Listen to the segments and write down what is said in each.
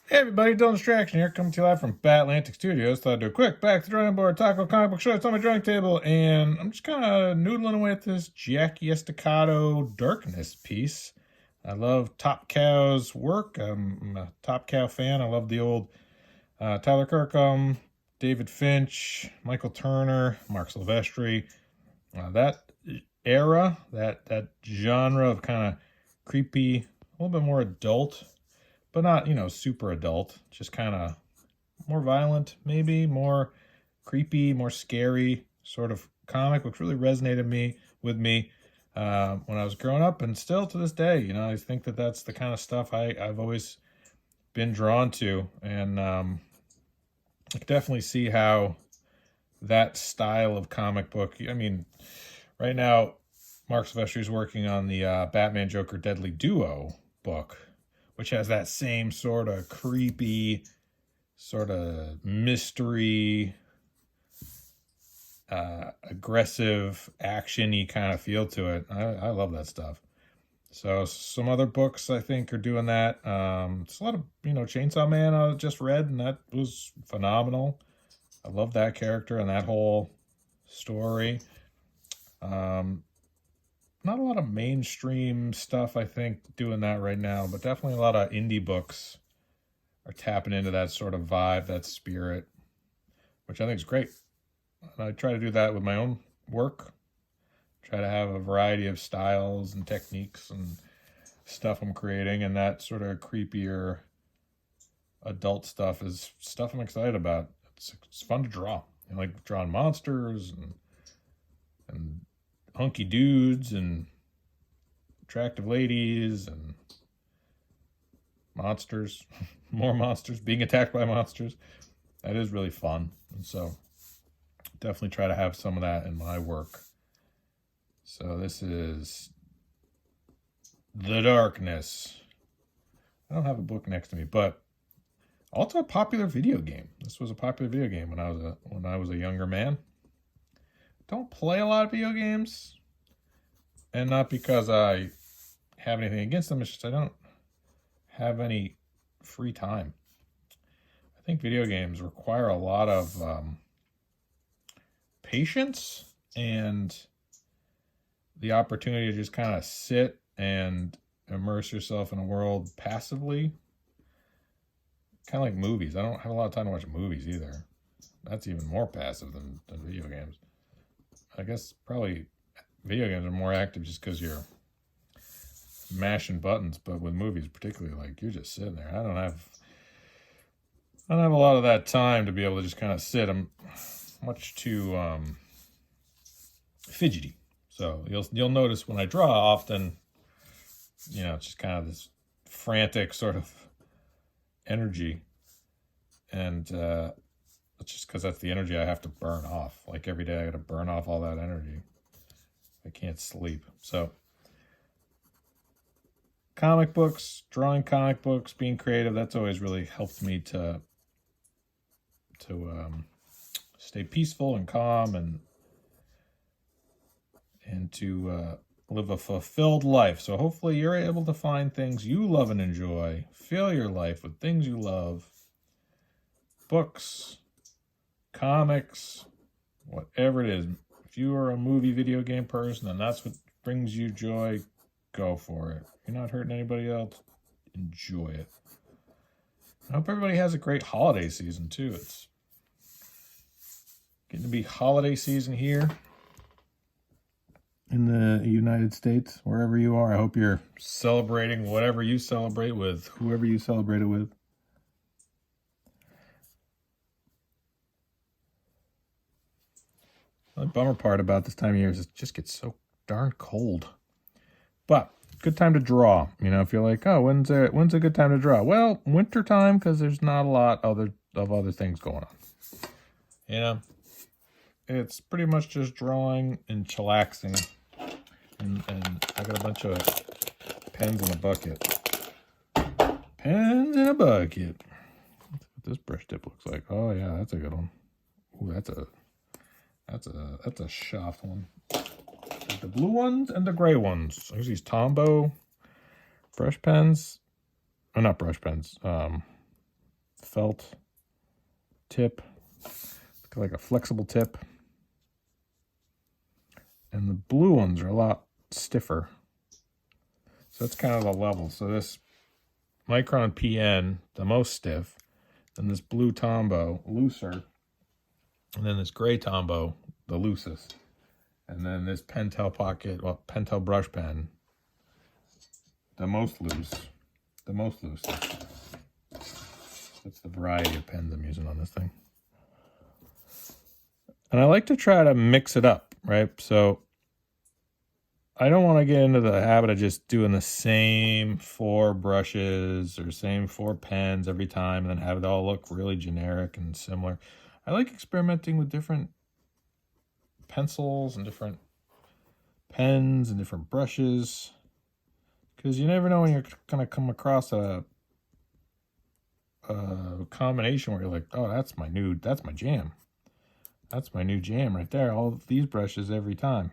Hey everybody, Dylan Distraction here, coming to you live from Batlantic Studios. Thought I'd do a quick back to the drawing board, taco comic book show. It's on my drawing table, and I'm just kind of noodling away at this Jackie Estacado Darkness piece. I love Top Cow's work. I'm a Top Cow fan. I love the old Tyler Kirkham, David Finch, Michael Turner, Mark Silvestri. That era, that genre of kind of creepy, a little bit more adult, but not, super adult, just kind of more violent, maybe more creepy, more scary sort of comic, which really resonated with me when I was growing up, and still to this day. I think that that's the kind of stuff I've always been drawn to, and I can definitely see how that style of comic book. I mean, right now, Mark Silvestri is working on the Batman Joker Deadly Duo book, which has that same sort of creepy, sort of mystery, aggressive, action-y kind of feel to it. I love that stuff. So some other books I think are doing that. It's a lot of, Chainsaw Man I just read, and that was phenomenal. I love that character and that whole story. Not a lot of mainstream stuff, I think, doing that right now, but definitely a lot of indie books are tapping into that sort of vibe, that spirit, which I think is great. And I try to do that with my own work. Try to have a variety of styles and techniques and stuff I'm creating, and that sort of creepier adult stuff is stuff I'm excited about. It's fun to draw. I like drawing monsters and hunky dudes and attractive ladies and monsters, more monsters, being attacked by monsters. That is really fun. And so definitely try to have some of that in my work. So this is The Darkness. I don't have a book next to me, but also a popular video game. This was a popular video game when I was a younger man. Don't play a lot of video games, and not because I have anything against them. It's just I don't have any free time. I think video games require a lot of patience and the opportunity to just kind of sit and immerse yourself in a world passively. Kind of like movies. I don't have a lot of time to watch movies either. That's even more passive than video games. I guess probably video games are more active just because you're mashing buttons, but with movies particularly, like, you're just sitting there. I don't have a lot of that time to be able to just kind of sit. I'm much too fidgety. So you'll notice when I draw often, it's just kind of this frantic sort of energy, and it's just because that's the energy I have to burn off. Like every day I got to burn off all that energy. I can't sleep. So comic books, drawing comic books, being creative, that's always really helped me to stay peaceful and calm and to live a fulfilled life. So hopefully you're able to find things you love and enjoy, fill your life with things you love, books, comics, whatever it is. If you are a movie, video game person and that's what brings you joy, go for it. You're not hurting anybody else. Enjoy it. I hope everybody has a great holiday season too. It's getting to be holiday season here in the United States, wherever you are. I hope you're celebrating whatever you celebrate with, whoever you celebrate it with. The bummer part about this time of year is it just gets so darn cold. But good time to draw. If you're like, oh, when's a good time to draw? Well, winter time, because there's not a lot of other things going on. It's pretty much just drawing and chillaxing. And I got a bunch of pens in a bucket. Pens in a bucket. That's what this brush tip looks like. Oh yeah, that's a good one. Ooh, that's a soft one. There's the blue ones and the gray ones. There's these Tombow brush pens. Oh, not brush pens. felt tip, like a flexible tip. And the blue ones are a lot stiffer. So that's kind of the level. So this Micron PN, the most stiff, and this blue Tombow, looser, and then this gray Tombow, the loosest. And then this Pentel Pocket, well, Pentel brush pen, the most loose. The most loose. That's the variety of pens I'm using on this thing. And I like to try to mix it up, right? So I don't want to get into the habit of just doing the same 4 brushes or same 4 pens every time and then have it all look really generic and similar. I like experimenting with different pencils and different pens and different brushes, because you never know when you're going to come across a combination where you're like, oh, that's my jam. That's my new jam right there. All of these brushes every time.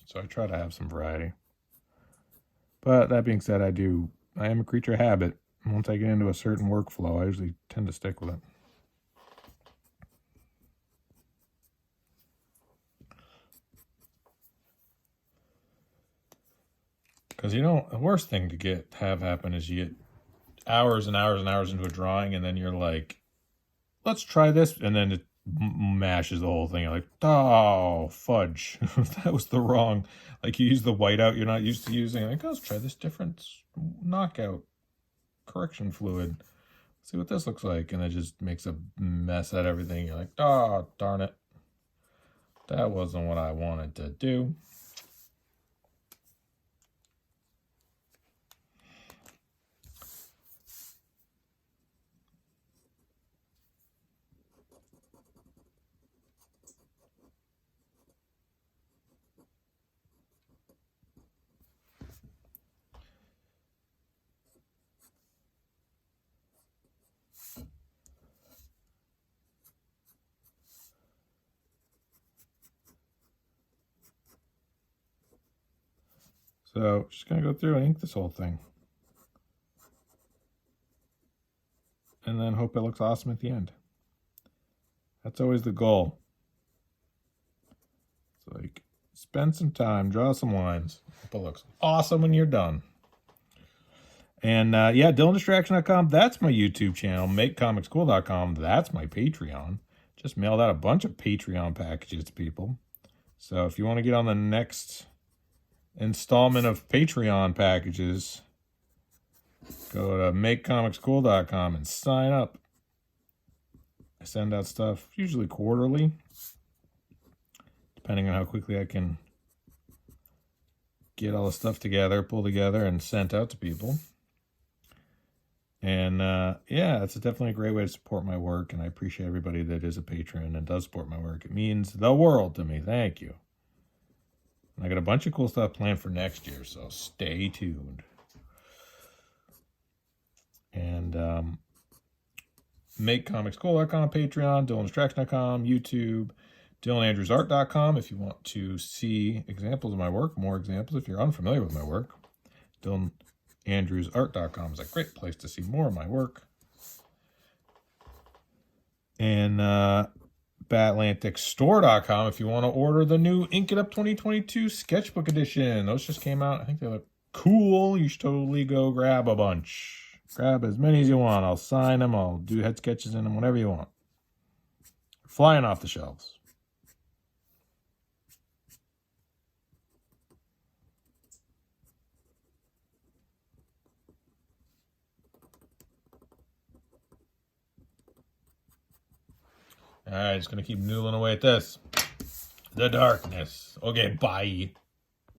So I try to have some variety. But that being said, I am a creature of habit. Once I get into a certain workflow, I usually tend to stick with it. Because, the worst thing to have happen is you get hours and hours and hours into a drawing, and then you're like, let's try this, and then it mashes the whole thing. You're like, oh, fudge. That was the wrong, like you use the whiteout you're not used to using. Like, let's try this different knockout correction fluid. See what this looks like. And it just makes a mess out of everything. You're like, oh, darn it. That wasn't what I wanted to do. So just going to go through and ink this whole thing. And then hope it looks awesome at the end. That's always the goal. It's like, spend some time, draw some lines. Hope it looks awesome when you're done. And yeah, DylanDistraction.com, that's my YouTube channel. MakeComicsCool.com, that's my Patreon. Just mailed out a bunch of Patreon packages to people. So if you want to get on the next installment of Patreon packages, go to MakeComicsCool.com and sign up. I send out stuff usually quarterly, depending on how quickly I can get all the stuff together, pull together, and sent out to people. And yeah, it's definitely a great way to support my work, and I appreciate everybody that is a patron and does support my work. It means the world to me. Thank you. And I got a bunch of cool stuff planned for next year, so stay tuned. And MakeComicsCool.com, Patreon, DylanDistraction.com, YouTube, DylanAndrewsArt.com if you want to see examples of my work, more examples if you're unfamiliar with my work. DylanAndrewsArt.com is a great place to see more of my work. And BatlanticStore.com if you want to order the new Ink It Up 2022 Sketchbook Edition. Those just came out. I think they look cool. You should totally go grab a bunch. Grab as many as you want. I'll sign them. I'll do head sketches in them, whatever you want. Flying off the shelves. All right, just going to keep noodling away at this. The darkness. Okay, bye.